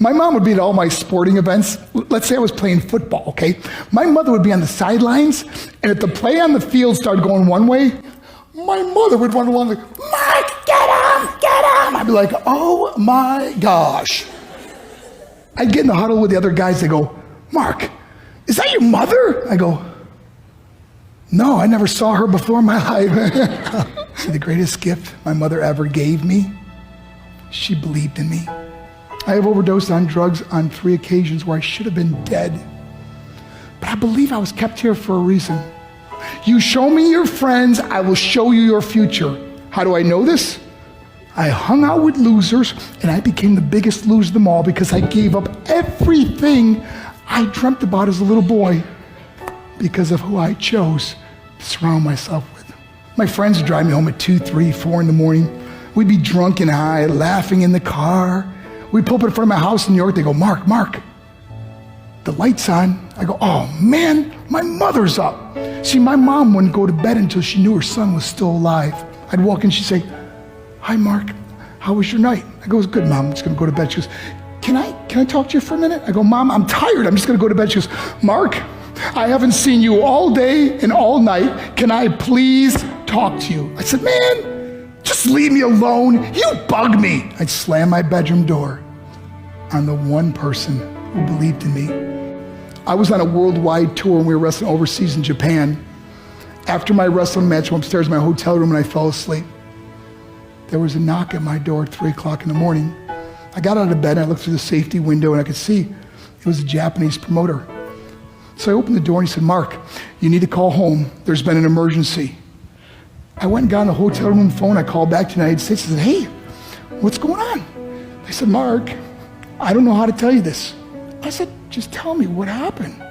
My mom would be at all my sporting events. Let's say I was playing football, okay? My mother would be on the sidelines, and if the play on the field started going one way, my mother would run along like, Mark, get him, get him! I'd be like, oh my gosh. I'd get in the huddle with the other guys, they go, Mark, is that your mother? I go, no, I never saw her before in my life. See, the greatest gift my mother ever gave me, she believed in me. I have overdosed on drugs on 3 occasions where I should have been dead. But I believe I was kept here for a reason. You show me your friends, I will show you your future. How do I know this? I hung out with losers, and I became the biggest loser of them all because I gave up everything I dreamt about as a little boy because of who I chose to surround myself with. My friends would drive me home at 2, 3, 4 in the morning. We'd be drunk and high, laughing in the car. We'd pull up in front of my house in New York. They go, Mark, the light's on. I go, oh man, my mother's up. See, my mom wouldn't go to bed until she knew her son was still alive. I'd walk in, she'd say, hi, Mark, how was your night? I go, it was good, Mom, I'm just gonna go to bed. She goes, can I talk to you for a minute? I go, Mom, I'm tired, I'm just gonna go to bed. She goes, Mark, I haven't seen you all day and all night. Can I please talk to you? I said, man, just leave me alone. You bug me. I'd slam my bedroom door on the one person who believed in me. I was on a worldwide tour and we were wrestling overseas in Japan. After my wrestling match, I went upstairs in my hotel room and I fell asleep. There was a knock at my door at 3 o'clock in the morning. I got out of bed and I looked through the safety window and I could see it was a Japanese promoter. So I opened the door and he said, Mark, you need to call home. There's been an emergency. I went and got on the hotel room phone. I called back to the United States. I said, hey, what's going on? They said, Mark, I don't know how to tell you this. I said, just tell me what happened.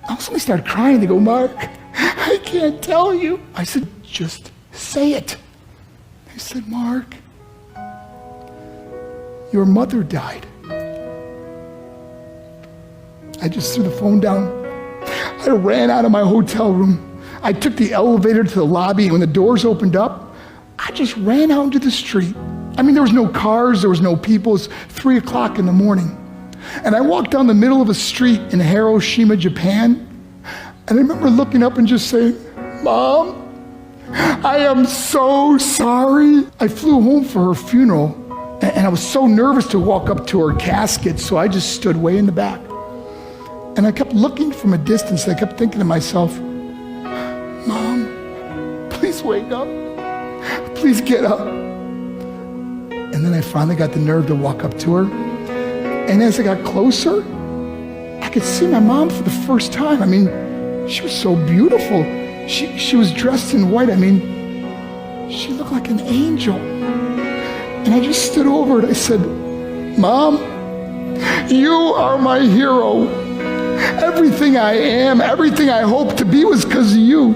I suddenly started crying. They go, Mark, I can't tell you. I said, just say it. They said, Mark, your mother died. I just threw the phone down. I ran out of my hotel room. I took the elevator to the lobby, and when the doors opened up, I just ran out into the street. I mean, there was no cars, there was no people. It was 3 o'clock in the morning. And I walked down the middle of a street in Hiroshima, Japan, and I remember looking up and just saying, Mom, I am so sorry. I flew home for her funeral, and I was so nervous to walk up to her casket, so I just stood way in the back. And I kept looking from a distance, and I kept thinking to myself, Mom, please wake up. Please get up. And then I finally got the nerve to walk up to her. And as I got closer, I could see my mom for the first time. I mean, she was so beautiful. She was dressed in white. I mean, she looked like an angel. And I just stood over and I said, Mom, you are my hero. Everything I am, everything I hope to be was because of you.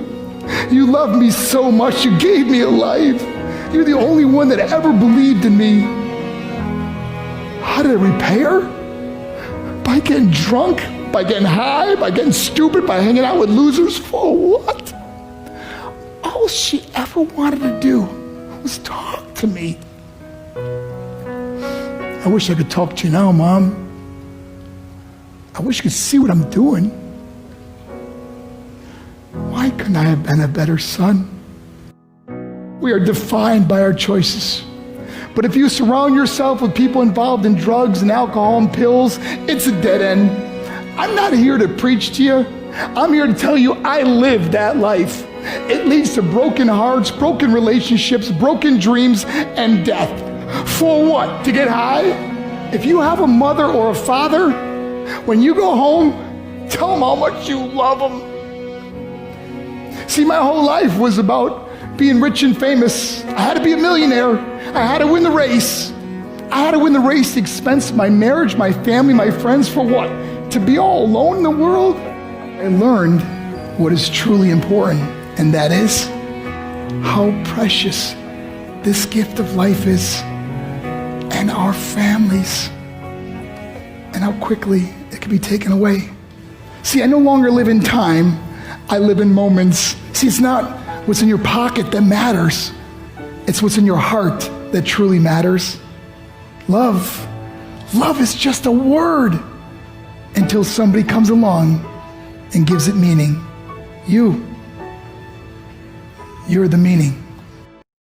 You loved me so much, you gave me a life. You're the only one that ever believed in me. How did I repay her? By getting drunk, by getting high, by getting stupid, by hanging out with losers? For what? All she ever wanted to do was talk to me. I wish I could talk to you now, Mom. I wish you could see what I'm doing. Why couldn't I have been a better son? We are defined by our choices. But if you surround yourself with people involved in drugs and alcohol and pills, it's a dead end. I'm not here to preach to you. I'm here to tell you I lived that life. It leads to broken hearts, broken relationships, broken dreams, and death. For what? To get high? If you have a mother or a father, when you go home, tell them how much you love them. See, my whole life was about being rich and famous. I had to be a millionaire. I had to win the race. I had to win the race at the expense of my marriage, my family, my friends. For what? To be all alone in the world? I learned what is truly important, and that is how precious this gift of life is, and our families, and how quickly it can be taken away. See, I no longer live in time, I live in moments. See, it's not what's in your pocket that matters. It's what's in your heart that truly matters. Love Love is just a word until somebody comes along and gives it meaning. You're the meaning.